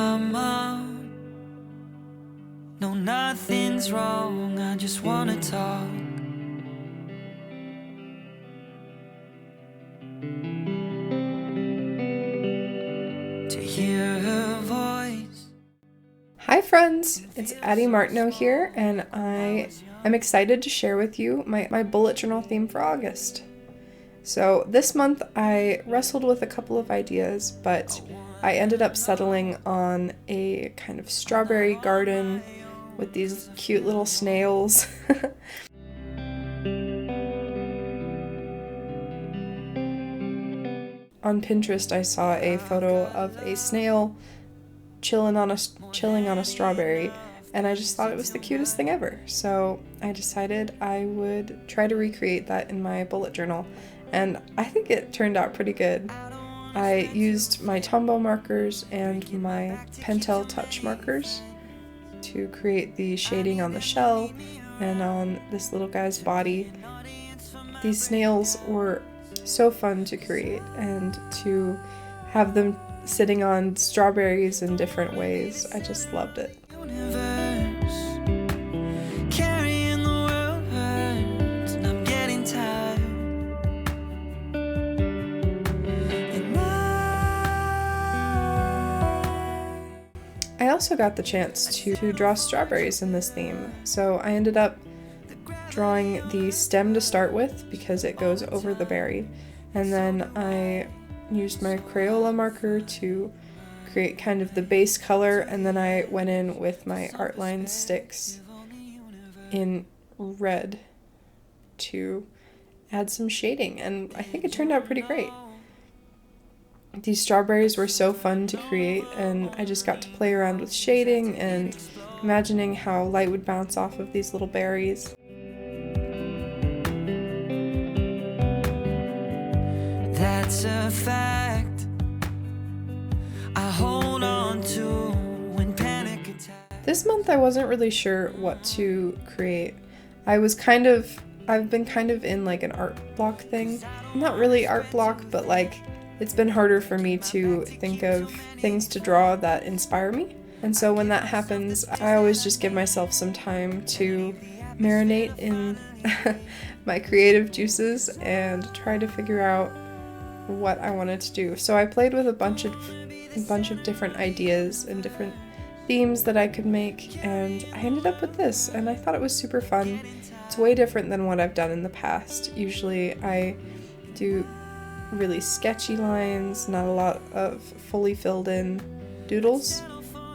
come on. No, nothing's wrong, I just wanna talk. To hear her voice. Hi friends, it's Addie Martineau here, and I am excited to share with you my bullet journal theme for August. So this month I wrestled with a couple of ideas, but I ended up settling on a kind of strawberry garden with these cute little snails. On Pinterest I saw a photo of a snail chilling on a strawberry, and I just thought it was the cutest thing ever. So I decided I would try to recreate that in my bullet journal, and I think it turned out pretty good. I used my Tombow markers and my Pentel Touch markers to create the shading on the shell and on this little guy's body. These snails were so fun to create, and to have them sitting on strawberries in different ways, I just loved it. I also got the chance to draw strawberries in this theme, so I ended up drawing the stem to start with because it goes over the berry, and then I used my Crayola marker to create kind of the base color, and then I went in with my Artline sticks in red to add some shading, and I think it turned out pretty great. These strawberries were so fun to create, and I just got to play around with shading and imagining how light would bounce off of these little berries. That's a fact I hold on to when panic attacks. This month I wasn't really sure what to create. I've been kind of in like an art block thing. Not really art block, but like it's been harder for me to think of things to draw that inspire me. And so when that happens, I always just give myself some time to marinate in my creative juices and try to figure out what I wanted to do. So I played with a bunch of different ideas and different themes that I could make, and I ended up with this, and I thought it was super fun. It's way different than what I've done in the past. Usually I do really sketchy lines, not a lot of fully filled in doodles,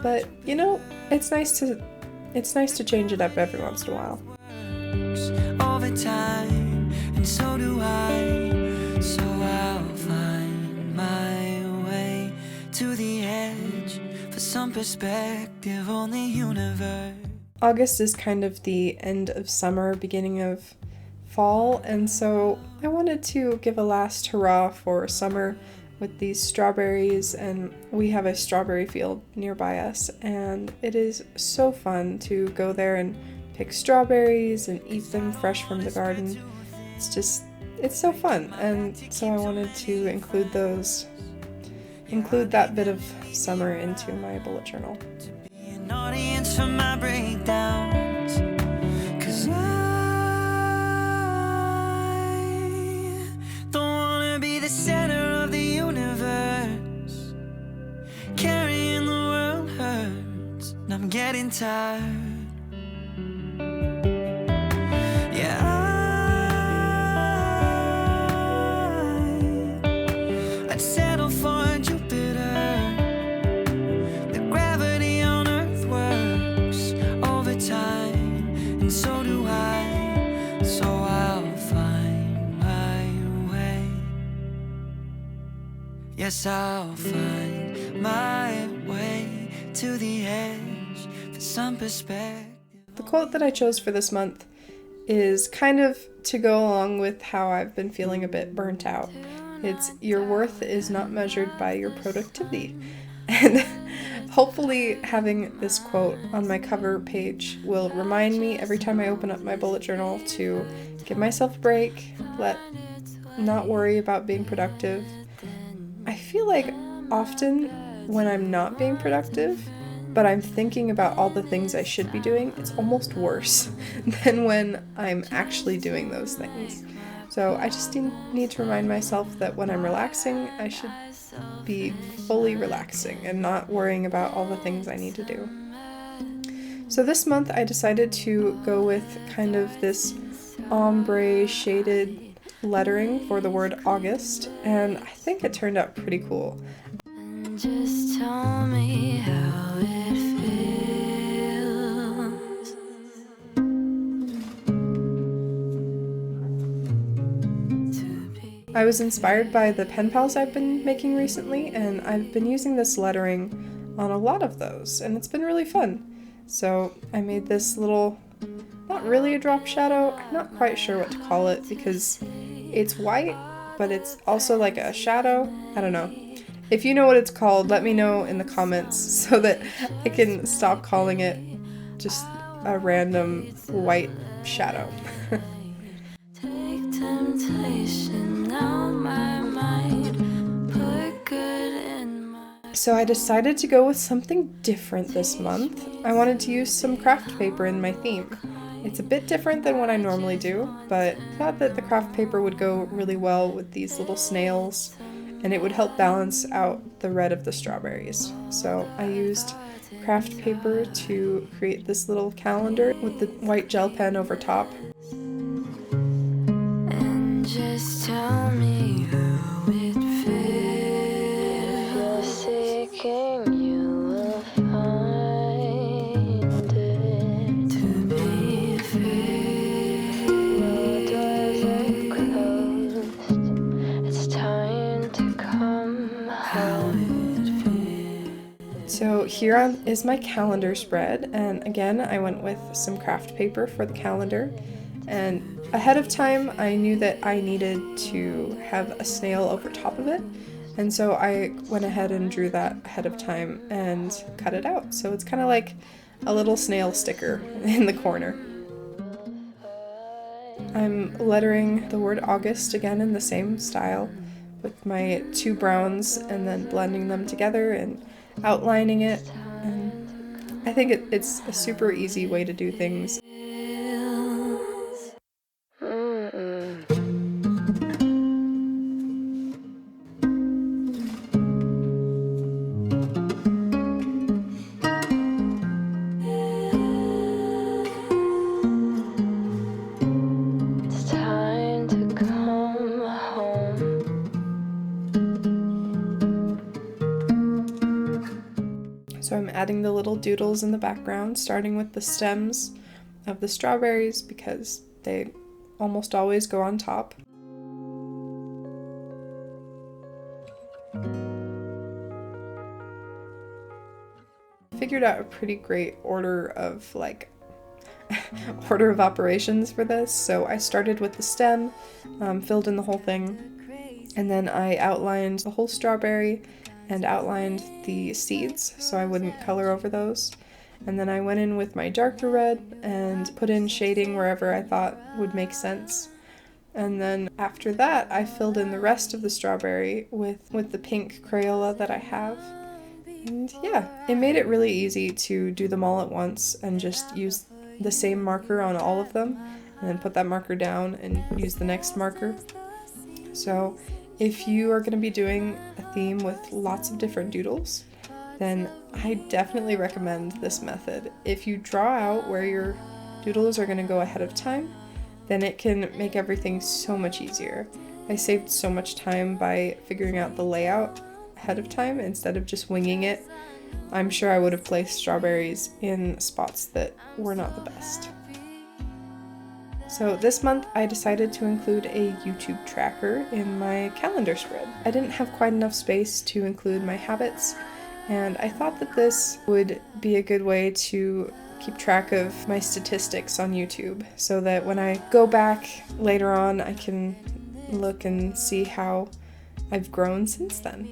but you know, it's nice to change it up every once in a while. Over time, and so do I. So I'll find my way to the edge for some perspective on the universe. August is kind of the end of summer, beginning of fall, and so I wanted to give a last hurrah for summer with these strawberries, and we have a strawberry field nearby us, and it is so fun to go there and pick strawberries and eat them fresh from the garden. It's so fun, and so I wanted to include that bit of summer into my bullet journal. An audience for my breakdowns, 'cause I don't wanna be the center of the universe. Carrying the world hurts, and I'm getting tired. I'd settle for Jupiter. The gravity on Earth works over time, and so do I. So I'll find my way. Yes, I'll find my way to the edge for some perspective. The quote that I chose for this month is kind of to go along with how I've been feeling a bit burnt out. It's, your worth is not measured by your productivity. And hopefully having this quote on my cover page will remind me every time I open up my bullet journal to give myself a break, not worry about being productive. I feel like often when I'm not being productive, but I'm thinking about all the things I should be doing, it's almost worse than when I'm actually doing those things. So I just need to remind myself that when I'm relaxing, I should be fully relaxing and not worrying about all the things I need to do. So this month I decided to go with kind of this ombre shaded lettering for the word August, and I think it turned out pretty cool. And just tell me how it feels to be. I was inspired by the pen pals I've been making recently, and I've been using this lettering on a lot of those, and it's been really fun. So I made this little, not really a drop shadow, I'm not quite sure what to call it because it's white, but it's also like a shadow. I don't know. If you know what it's called, let me know in the comments so that I can stop calling it just a random white shadow. Take temptation out my mind, put good in my. So I decided to go with something different this month. I wanted to use some craft paper in my theme. It's a bit different than what I normally do, but I thought that the craft paper would go really well with these little snails, and it would help balance out the red of the strawberries. So I used craft paper to create this little calendar with the white gel pen over top. And just tell me how it feels. Seeking you will find it. To be free. No doors are closed. It's time to come home. So here is my calendar spread, and again I went with some craft paper for the calendar, and ahead of time I knew that I needed to have a snail over top of it, and so I went ahead and drew that ahead of time and cut it out. So it's kind of like a little snail sticker in the corner. I'm lettering the word August again in the same style with my two browns and then blending them together and outlining it, and I think it's a super easy way to do things. It's time to come home. So I'm adding the little doodles in the background, starting with the stems of the strawberries because they almost always go on top. I figured out a pretty great order of order of operations for this. So I started with the stem, filled in the whole thing, and then I outlined the whole strawberry and outlined the seeds so I wouldn't color over those. And then I went in with my darker red and put in shading wherever I thought would make sense. And then after that I filled in the rest of the strawberry with the pink Crayola that I have. And yeah, it made it really easy to do them all at once and just use the same marker on all of them and then put that marker down and use the next marker. So if you are going to be doing a theme with lots of different doodles, then I definitely recommend this method. If you draw out where your doodles are going to go ahead of time, then it can make everything so much easier. I saved so much time by figuring out the layout ahead of time instead of just winging it. I'm sure I would have placed strawberries in spots that were not the best. So this month I decided to include a YouTube tracker in my calendar spread. I didn't have quite enough space to include my habits, and I thought that this would be a good way to keep track of my statistics on YouTube so that when I go back later on I can look and see how I've grown since then.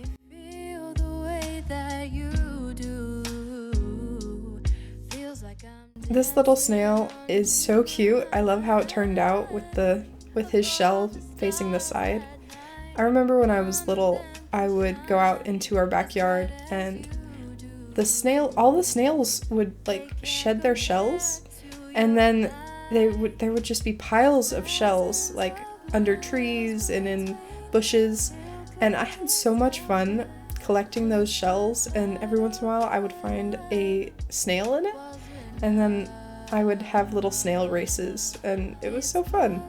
This little snail is so cute. I love how it turned out with his shell facing the side. I remember when I was little, I would go out into our backyard and all the snails would like shed their shells, and then there would just be piles of shells like under trees and in bushes, and I had so much fun collecting those shells, and every once in a while I would find a snail in it, and then I would have little snail races, and it was so fun.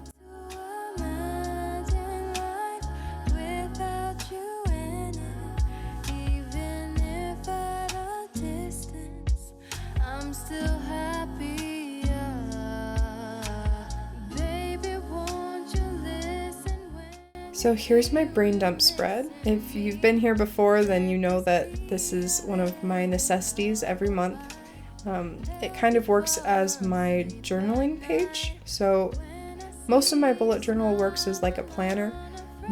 So here's my brain dump spread. If you've been here before, then you know that this is one of my necessities every month. It kind of works as my journaling page. So most of my bullet journal works as like a planner,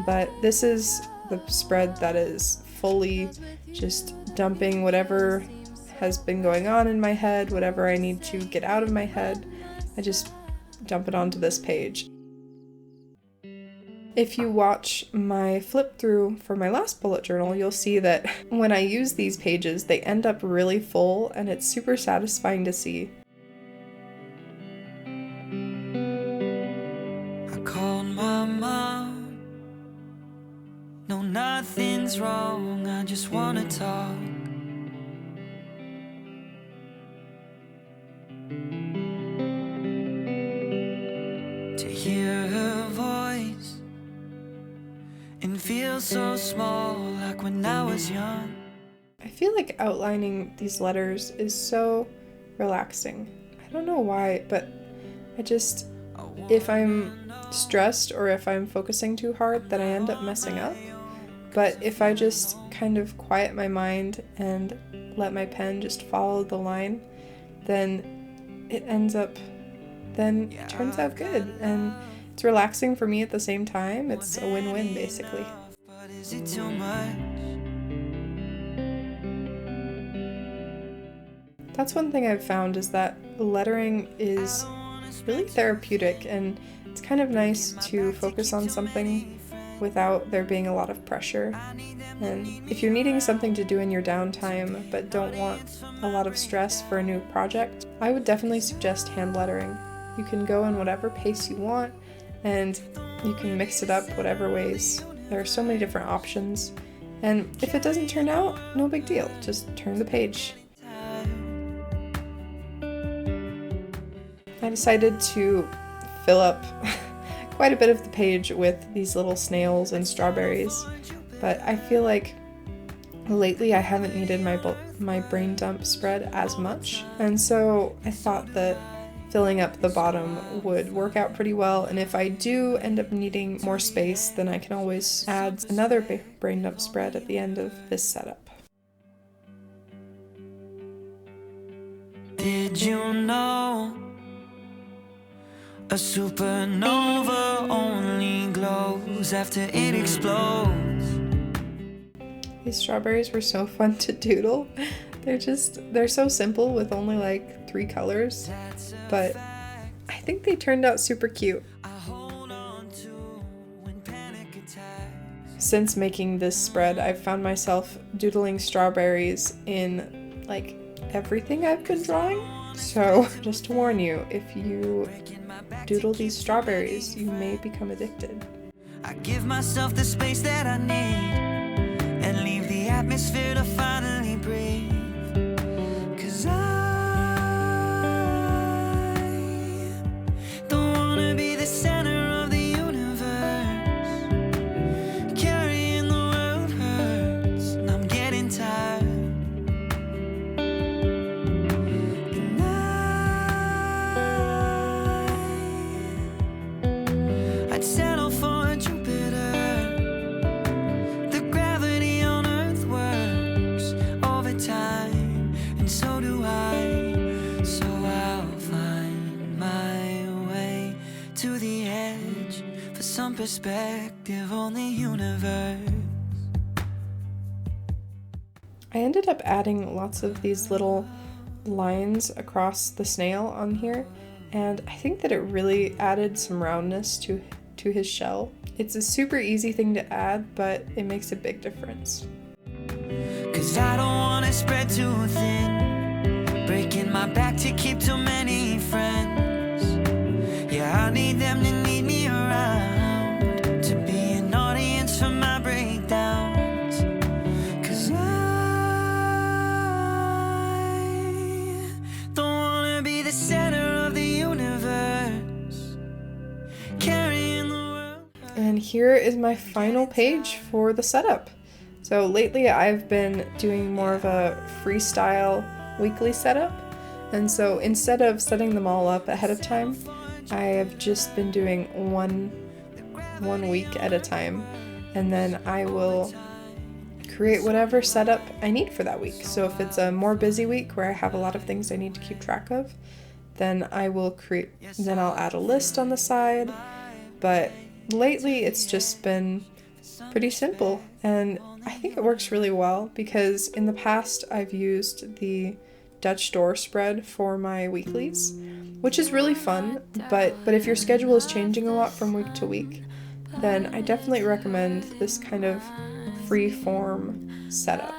but this is the spread that is fully just dumping whatever has been going on in my head, whatever I need to get out of my head. I just dump it onto this page. If you watch my flip through for my last bullet journal, you'll see that when I use these pages, they end up really full, and it's super satisfying to see. I called my mom. No, nothing's wrong, I just wanna talk. To hear her voice and feel so small, like when I was young. I feel like outlining these letters is so relaxing. I don't know why, but if I'm stressed or if I'm focusing too hard, then I end up messing up. But if I just kind of quiet my mind and let my pen just follow the line, then it turns out good. And it's relaxing for me at the same time. It's a win-win, basically. But is it too much? That's one thing I've found, is that lettering is really therapeutic, and it's kind of nice to focus on something without there being a lot of pressure. And if you're needing something to do in your downtime but don't want a lot of stress for a new project, I would definitely suggest hand lettering. You can go in whatever pace you want, and you can mix it up whatever ways. There are so many different options, and if it doesn't turn out, no big deal. Just turn the page. I decided to fill up quite a bit of the page with these little snails and strawberries, but I feel like lately I haven't needed my brain dump spread as much, and so I thought that filling up the bottom would work out pretty well, and if I do end up needing more space, then I can always add another brain dump spread at the end of this setup. Did you know a supernova only glows after it explodes? These strawberries were so fun to doodle. They're so simple with only like 3 colors, but I think they turned out super cute. Since making this spread, I've found myself doodling strawberries in like everything I've been drawing. So just to warn you, if you doodle these strawberries, you may become addicted. I give myself the space that I need and leave the atmosphere to finally breathe. 'Cause I don't wanna be the center of the universe. Carrying the world hurts, and I'm getting tired. And I'd settle for Jupiter. The gravity on Earth works overtime, and so do I. So I'll find my way to the edge for some perspective on the universe. I ended up adding lots of these little lines across the snail on here, and I think that it really added some roundness to to his shell. It's a super easy thing to add, but it makes a big difference. 'Cause I don't wanna spread too thin, breaking my back to keep too many friends. Yeah, I need them to need me around, to be an audience for my breakdowns. 'Cause I don't wanna be the center of the universe, carrying the world. And here is my final page for the setup. So lately I've been doing more of a freestyle weekly setup, and so instead of setting them all up ahead of time, I have just been doing one week at a time, and then I will create whatever setup I need for that week. So if it's a more busy week where I have a lot of things I need to keep track of, then I'll add a list on the side. But lately it's just been pretty simple, and I think it works really well because in the past I've used the Dutch door spread for my weeklies, which is really fun, but if your schedule is changing a lot from week to week, then I definitely recommend this kind of free form setup.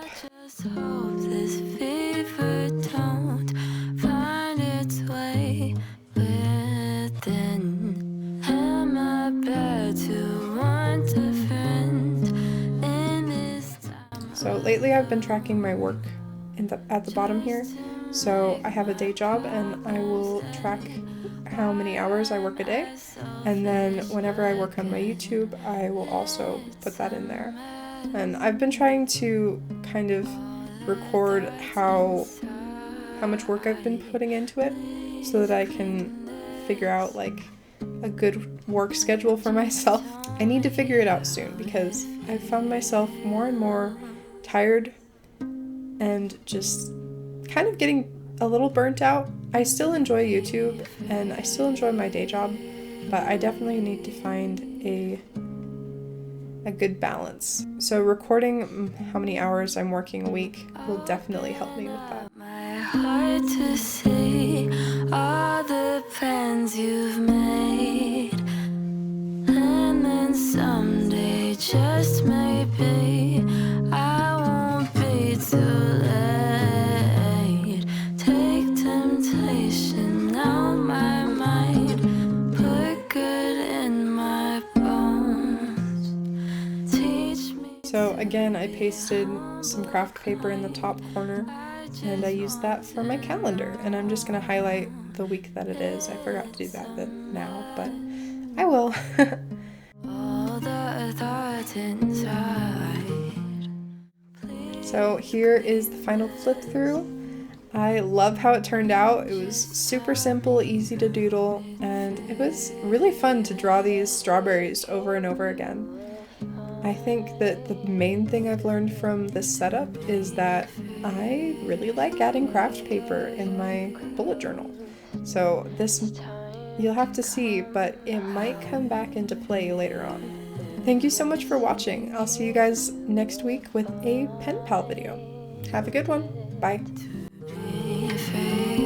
Just hope this fever don't find its way within. Am I bad to want a friend in this time? So lately I've been tracking my work at the bottom here. So I have a day job and I will track how many hours I work a day, and then whenever I work on my YouTube I will also put that in there. And I've been trying to kind of record how much work I've been putting into it so that I can figure out like a good work schedule for myself. I need to figure it out soon because I've found myself more and more tired and just kind of getting a little burnt out. I still enjoy YouTube and I still enjoy my day job, but I definitely need to find a good balance. So recording how many hours I'm working a week will definitely help me with that. My heart to see all the plans you've made, and then someday, just maybe, I won't be too late. Take temptation out my mind, put good in my bones. Teach me. So again, I pasted some craft paper in the top corner and I used that for my calendar, and I'm just going to highlight the week that it is. I forgot to do that now, but I will. All the thoughts inside. So here is the final flip through. I love how it turned out. It was super simple, easy to doodle, and it was really fun to draw these strawberries over and over again. I think that the main thing I've learned from this setup is that I really like adding craft paper in my bullet journal. So this, you'll have to see, but it might come back into play later on. Thank you so much for watching. I'll see you guys next week with a pen pal video. Have a good one. Bye. Be afraid.